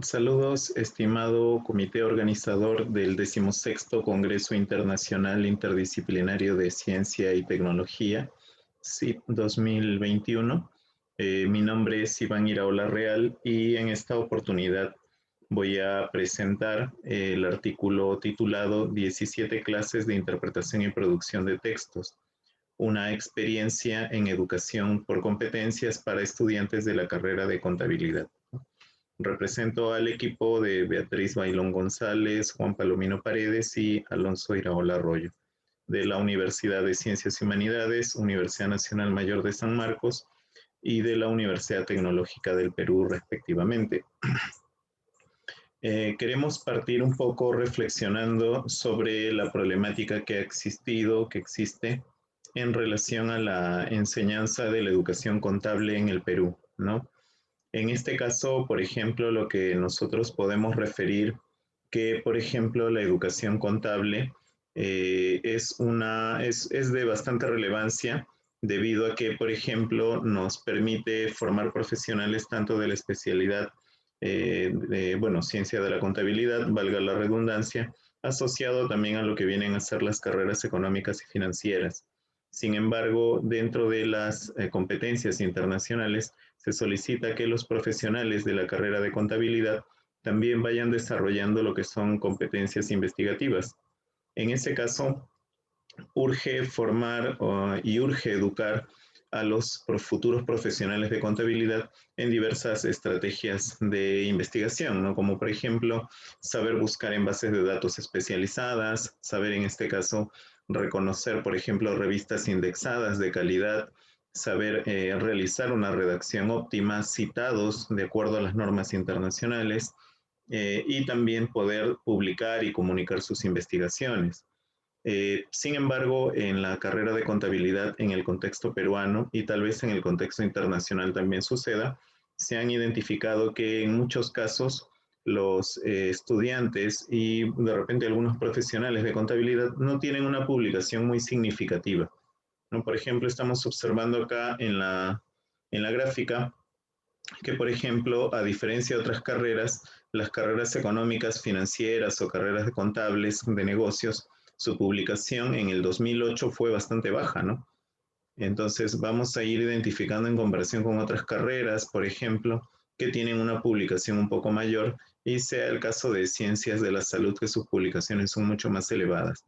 Saludos, estimado comité organizador del 16º Congreso Internacional Interdisciplinario de Ciencia y Tecnología, CIP 2021. Mi nombre es Iván Iraola Real y en esta oportunidad voy a presentar el artículo titulado 17 clases de interpretación y producción de textos, una experiencia en educación por competencias para estudiantes de la carrera de contabilidad. Represento al equipo de Beatriz Bailón González, Juan Palomino Paredes y Alonso Iraola Arroyo, de la Universidad de Ciencias y Humanidades, Universidad Nacional Mayor de San Marcos y de la Universidad Tecnológica del Perú, respectivamente. Queremos partir un poco reflexionando sobre la problemática que ha existido, que existe en relación a la enseñanza de la educación contable en el Perú, ¿no? En este caso, por ejemplo, lo que nosotros podemos referir que, por ejemplo, la educación contable es de bastante relevancia debido a que, por ejemplo, nos permite formar profesionales tanto de la especialidad ciencia de la contabilidad, valga la redundancia, asociado también a lo que vienen a ser las carreras económicas y financieras. Sin embargo, dentro de las competencias internacionales, se solicita que los profesionales de la carrera de contabilidad también vayan desarrollando lo que son competencias investigativas. En ese caso, urge formar y urge educar a los futuros profesionales de contabilidad en diversas estrategias de investigación, ¿no? Como por ejemplo, saber buscar en bases de datos especializadas, saber en este caso reconocer, por ejemplo, revistas indexadas de calidad, saber realizar una redacción óptima, citados de acuerdo a las normas internacionales, y también poder publicar y comunicar sus investigaciones. Sin embargo, en la carrera de contabilidad en el contexto peruano y tal vez en el contexto internacional también suceda, se han identificado que en muchos casos los estudiantes y de repente algunos profesionales de contabilidad no tienen una publicación muy significativa, ¿no? Por ejemplo, estamos observando acá en la gráfica que, por ejemplo, a diferencia de otras carreras, las carreras económicas, financieras o carreras de contables, de negocios, su publicación en el 2008 fue bastante baja, ¿no? Entonces vamos a ir identificando en comparación con otras carreras, por ejemplo, que tienen una publicación un poco mayor y sea el caso de ciencias de la salud, que sus publicaciones son mucho más elevadas.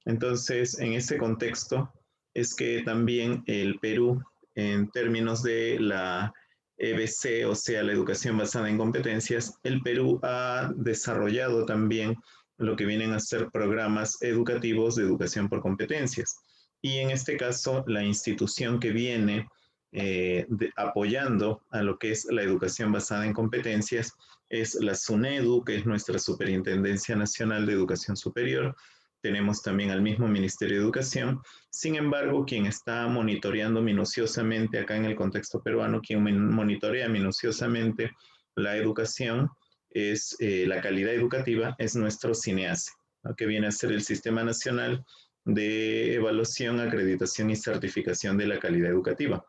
Entonces, en ese contexto es que también el Perú, en términos de la EBC, o sea, la educación basada en competencias, el Perú ha desarrollado también lo que vienen a ser programas educativos de educación por competencias. Y en este caso, la institución que viene apoyando a lo que es la educación basada en competencias es la SUNEDU, que es nuestra Superintendencia Nacional de Educación Superior. Tenemos también al mismo Ministerio de Educación. Sin embargo, quien está monitoreando minuciosamente acá en el contexto peruano, quien monitorea minuciosamente la educación, es la calidad educativa, es nuestro CINEACE, ¿no? Que viene a ser el Sistema Nacional de Evaluación, Acreditación y Certificación de la Calidad Educativa,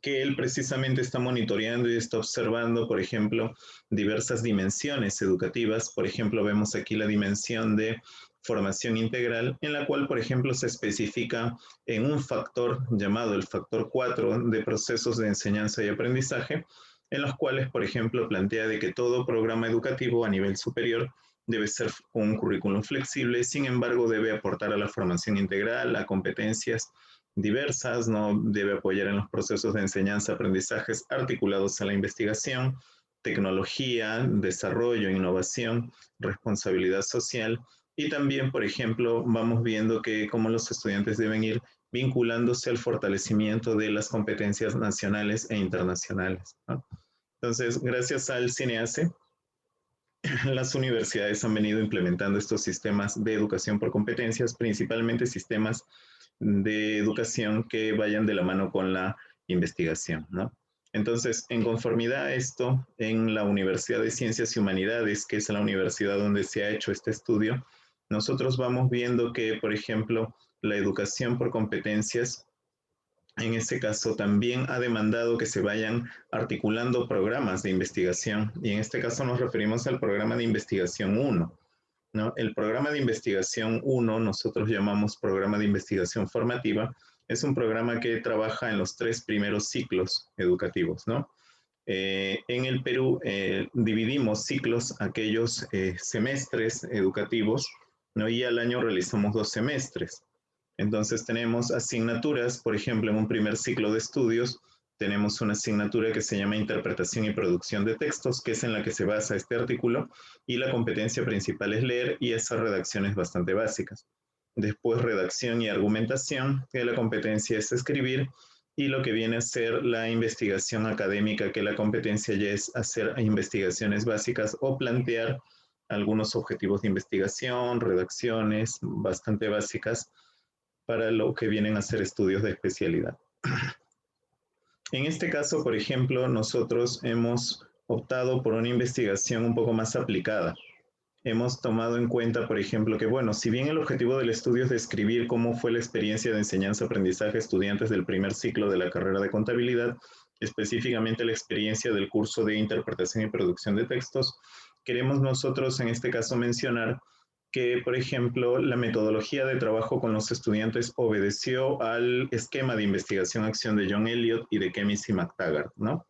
que él precisamente está monitoreando y está observando, por ejemplo, diversas dimensiones educativas. Por ejemplo, vemos aquí la dimensión de formación integral, en la cual, por ejemplo, se especifica en un factor llamado el factor 4 de procesos de enseñanza y aprendizaje, en los cuales, por ejemplo, plantea de que todo programa educativo a nivel superior debe ser un currículum flexible, sin embargo, debe aportar a la formación integral, a competencias diversas, no debe apoyar en los procesos de enseñanza, aprendizajes articulados a la investigación, tecnología, desarrollo, innovación, responsabilidad social y también, por ejemplo, vamos viendo que cómo los estudiantes deben ir vinculándose al fortalecimiento de las competencias nacionales e internacionales, ¿no? Entonces, gracias al CINEACE, las universidades han venido implementando estos sistemas de educación por competencias, principalmente sistemas de educación que vayan de la mano con la investigación, ¿no? Entonces, en conformidad a esto, en la Universidad de Ciencias y Humanidades, que es la universidad donde se ha hecho este estudio, nosotros vamos viendo que, por ejemplo, la educación por competencias en este caso también ha demandado que se vayan articulando programas de investigación, y en este caso nos referimos al programa de investigación 1, ¿no? El programa de investigación 1, nosotros llamamos programa de investigación formativa, es un programa que trabaja en los 3 primeros ciclos educativos, ¿no? En el Perú dividimos ciclos, aquellos semestres educativos, ¿no? Y al año realizamos 2 semestres. Entonces tenemos asignaturas, por ejemplo, en un primer ciclo de estudios, tenemos una asignatura que se llama Interpretación y Producción de Textos, que es en la que se basa este artículo, y la competencia principal es leer y esas redacciones bastante básicas. Después redacción y argumentación, que la competencia es escribir, y lo que viene a ser la investigación académica, que la competencia ya es hacer investigaciones básicas o plantear algunos objetivos de investigación, redacciones bastante básicas para lo que vienen a ser estudios de especialidad. En este caso, por ejemplo, nosotros hemos optado por una investigación un poco más aplicada. Hemos tomado en cuenta, por ejemplo, que, bueno, si bien el objetivo del estudio es describir cómo fue la experiencia de enseñanza-aprendizaje de estudiantes del primer ciclo de la carrera de contabilidad, específicamente la experiencia del curso de interpretación y producción de textos, queremos nosotros en este caso mencionar que, por ejemplo, la metodología de trabajo con los estudiantes obedeció al esquema de investigación-acción de John Elliott y de Kemmis y McTaggart, ¿no?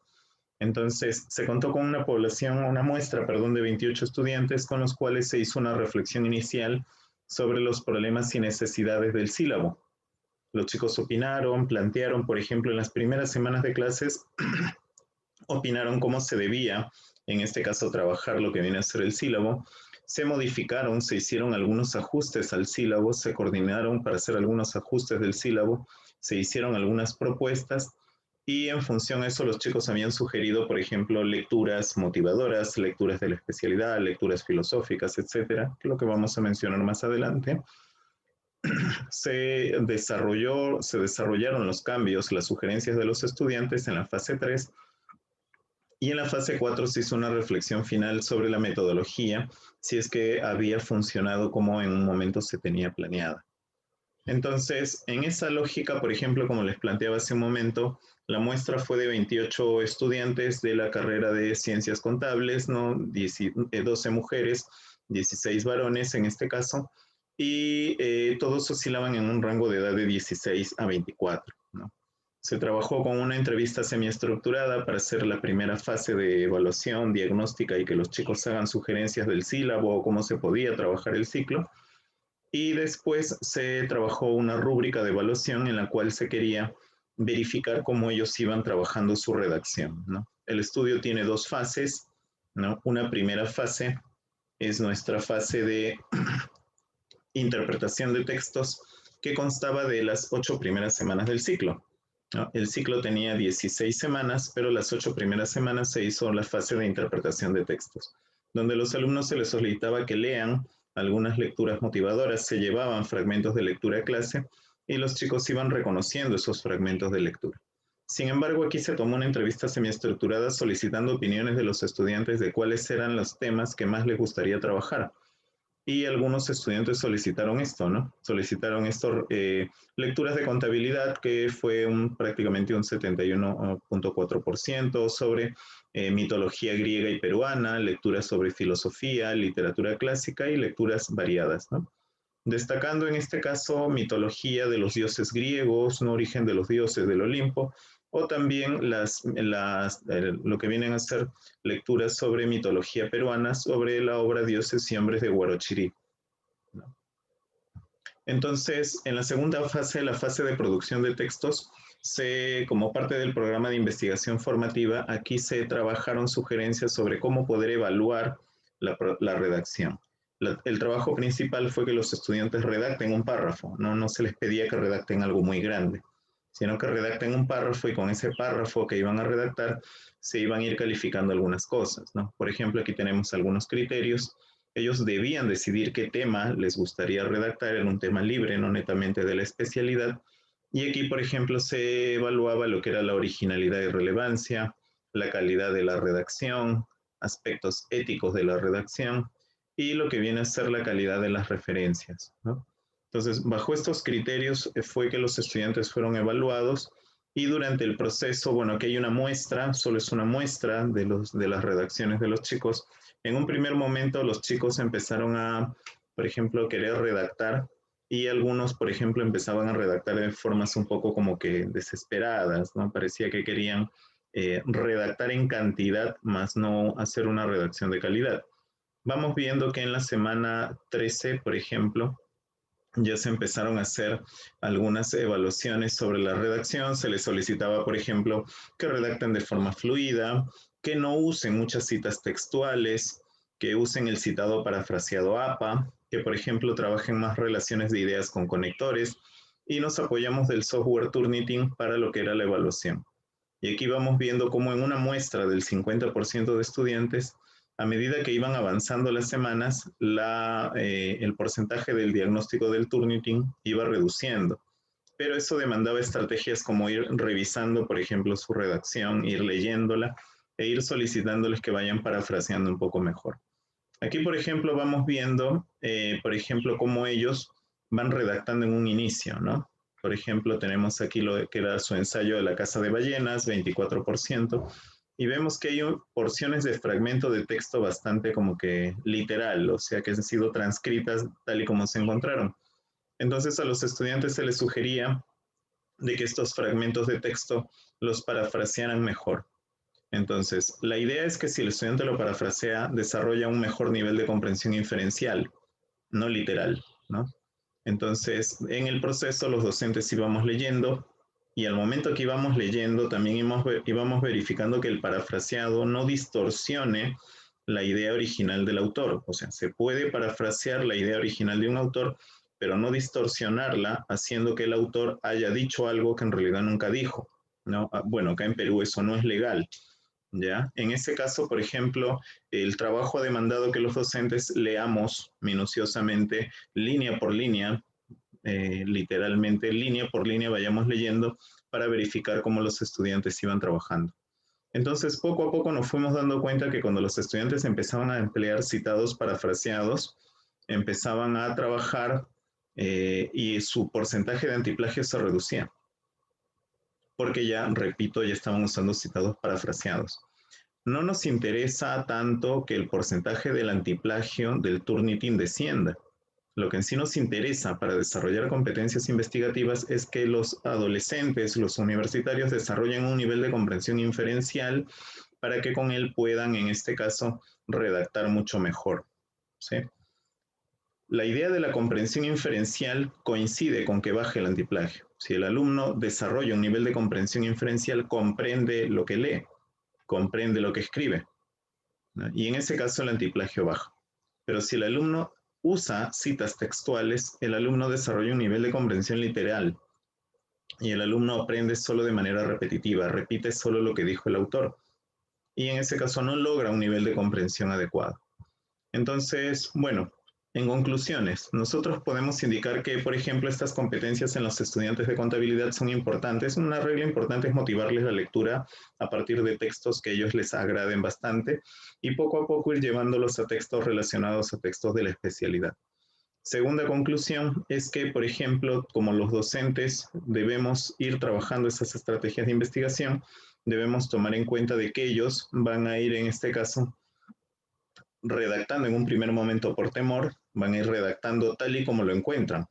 Entonces, se contó con una población, una muestra, perdón, de 28 estudiantes con los cuales se hizo una reflexión inicial sobre los problemas y necesidades del sílabo. Los chicos opinaron, plantearon, por ejemplo, en las primeras semanas de clases, opinaron cómo se debía, en este caso, trabajar lo que viene a ser el sílabo. Se modificaron, se hicieron algunos ajustes al sílabo, se coordinaron para hacer algunos ajustes del sílabo, se hicieron algunas propuestas y en función a eso los chicos habían sugerido, por ejemplo, lecturas motivadoras, lecturas de la especialidad, lecturas filosóficas, etcétera, que es lo que vamos a mencionar más adelante. Se desarrollaron los cambios, las sugerencias de los estudiantes en la fase 3 y en la fase 4 se hizo una reflexión final sobre la metodología, si es que había funcionado como en un momento se tenía planeada. Entonces, en esa lógica, por ejemplo, como les planteaba hace un momento, la muestra fue de 28 estudiantes de la carrera de ciencias contables, ¿no? 12 mujeres, 16 varones en este caso, y todos oscilaban en un rango de edad de 16 a 24, ¿no? Se trabajó con una entrevista semiestructurada para hacer la primera fase de evaluación diagnóstica y que los chicos hagan sugerencias del sílabo o cómo se podía trabajar el ciclo. Y después se trabajó una rúbrica de evaluación en la cual se quería verificar cómo ellos iban trabajando su redacción, ¿no? El estudio tiene 2 fases, ¿no? Una primera fase es nuestra fase de interpretación de textos que constaba de las 8 primeras semanas del ciclo, ¿no? El ciclo tenía 16 semanas, pero las 8 primeras semanas se hizo la fase de interpretación de textos, donde a los alumnos se les solicitaba que lean algunas lecturas motivadoras, se llevaban fragmentos de lectura a clase y los chicos iban reconociendo esos fragmentos de lectura. Sin embargo, aquí se tomó una entrevista semiestructurada solicitando opiniones de los estudiantes de cuáles eran los temas que más les gustaría trabajar. Y algunos estudiantes solicitaron esto, ¿no? Solicitaron esto, lecturas de contabilidad, que fue prácticamente un 71.4%, sobre mitología griega y peruana, lecturas sobre filosofía, literatura clásica y lecturas variadas, ¿no? Destacando en este caso mitología de los dioses griegos, un origen de los dioses del Olimpo, o también lo que vienen a ser lecturas sobre mitología peruana, sobre la obra Dioses y Hombres de Huarochirí, ¿no? Entonces, en la segunda fase, la fase de producción de textos, como parte del programa de investigación formativa, aquí se trabajaron sugerencias sobre cómo poder evaluar la redacción. El trabajo principal fue que los estudiantes redacten un párrafo, no se les pedía que redacten algo muy grande, sino que redacten un párrafo y con ese párrafo que iban a redactar se iban a ir calificando algunas cosas, ¿no? Por ejemplo, aquí tenemos algunos criterios. Ellos debían decidir qué tema les gustaría redactar en un tema libre, no netamente de la especialidad. Y aquí, por ejemplo, se evaluaba lo que era la originalidad y relevancia, la calidad de la redacción, aspectos éticos de la redacción y lo que viene a ser la calidad de las referencias, ¿no? Entonces, bajo estos criterios fue que los estudiantes fueron evaluados Y durante el proceso, bueno, aquí hay una muestra, solo es una muestra de las redacciones de los chicos. En un primer momento los chicos empezaron a, por ejemplo, querer redactar y algunos, por ejemplo, empezaban a redactar de formas un poco como que desesperadas, ¿no? Parecía que querían redactar en cantidad, más no hacer una redacción de calidad. Vamos viendo que en la semana 13, por ejemplo, ya se empezaron a hacer algunas evaluaciones sobre la redacción. Se les solicitaba, por ejemplo, que redacten de forma fluida, que no usen muchas citas textuales, que usen el citado parafraseado APA, que, por ejemplo, trabajen más relaciones de ideas con conectores, y nos apoyamos del software Turnitin para lo que era la evaluación. Y aquí vamos viendo cómo en una muestra del 50% de estudiantes, a medida que iban avanzando las semanas, el porcentaje del diagnóstico del Turnitin iba reduciendo. Pero eso demandaba estrategias como ir revisando, por ejemplo, su redacción, ir leyéndola e ir solicitándoles que vayan parafraseando un poco mejor. Aquí, por ejemplo, vamos viendo, por ejemplo, cómo ellos van redactando en un inicio, ¿no? Por ejemplo, tenemos aquí lo que era su ensayo de la Casa de Ballenas, 24%, y vemos que hay porciones de fragmento de texto bastante como que literal, o sea, que han sido transcritas tal y como se encontraron. Entonces, a los estudiantes se les sugería de que estos fragmentos de texto los parafrasearan mejor. Entonces, la idea es que si el estudiante lo parafrasea, desarrolla un mejor nivel de comprensión inferencial, no literal, ¿no? Entonces, en el proceso los docentes íbamos leyendo y al momento que íbamos leyendo también íbamos verificando que el parafraseado no distorsione la idea original del autor. O sea, se puede parafrasear la idea original de un autor, pero no distorsionarla haciendo que el autor haya dicho algo que en realidad nunca dijo, ¿no? Bueno, acá en Perú eso no es legal. ¿Ya? En ese caso, por ejemplo, el trabajo ha demandado que los docentes leamos minuciosamente, línea por línea, literalmente línea por línea, vayamos leyendo para verificar cómo los estudiantes iban trabajando. Entonces, poco a poco nos fuimos dando cuenta que cuando los estudiantes empezaban a emplear citados parafraseados, empezaban a trabajar y su porcentaje de antiplagio se reducía porque ya, repito, ya estaban usando citados parafraseados. No nos interesa tanto que el porcentaje del antiplagio del Turnitin descienda. Lo que en sí nos interesa para desarrollar competencias investigativas es que los adolescentes, los universitarios, desarrollen un nivel de comprensión inferencial para que con él puedan, en este caso, redactar mucho mejor. ¿Sí? La idea de la comprensión inferencial coincide con que baje el antiplagio. Si el alumno desarrolla un nivel de comprensión inferencial, comprende lo que lee, comprende lo que escribe, ¿no? Y en ese caso el antiplagio baja. Pero si el alumno usa citas textuales, el alumno desarrolla un nivel de comprensión literal y el alumno aprende solo de manera repetitiva, repite solo lo que dijo el autor y en ese caso no logra un nivel de comprensión adecuado. Entonces, bueno, en conclusiones, nosotros podemos indicar que, por ejemplo, estas competencias en los estudiantes de contabilidad son importantes. Una regla importante es motivarles la lectura a partir de textos que ellos les agraden bastante y poco a poco ir llevándolos a textos relacionados a textos de la especialidad. Segunda conclusión es que, por ejemplo, como los docentes debemos ir trabajando esas estrategias de investigación, debemos tomar en cuenta de que ellos van a ir, en este caso, redactando en un primer momento por temor, van a ir redactando tal y como lo encuentran.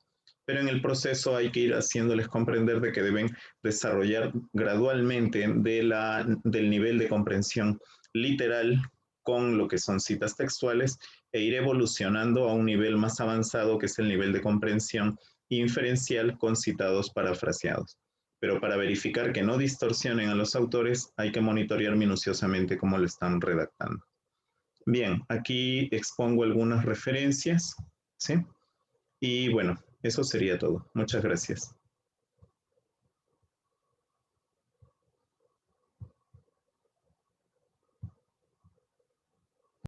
Pero en el proceso hay que ir haciéndoles comprender de que deben desarrollar gradualmente del nivel de comprensión literal con lo que son citas textuales e ir evolucionando a un nivel más avanzado que es el nivel de comprensión inferencial con citados parafraseados. Pero para verificar que no distorsionen a los autores hay que monitorear minuciosamente cómo lo están redactando. Bien, aquí expongo algunas referencias, ¿sí? Y bueno, eso sería todo. Muchas gracias.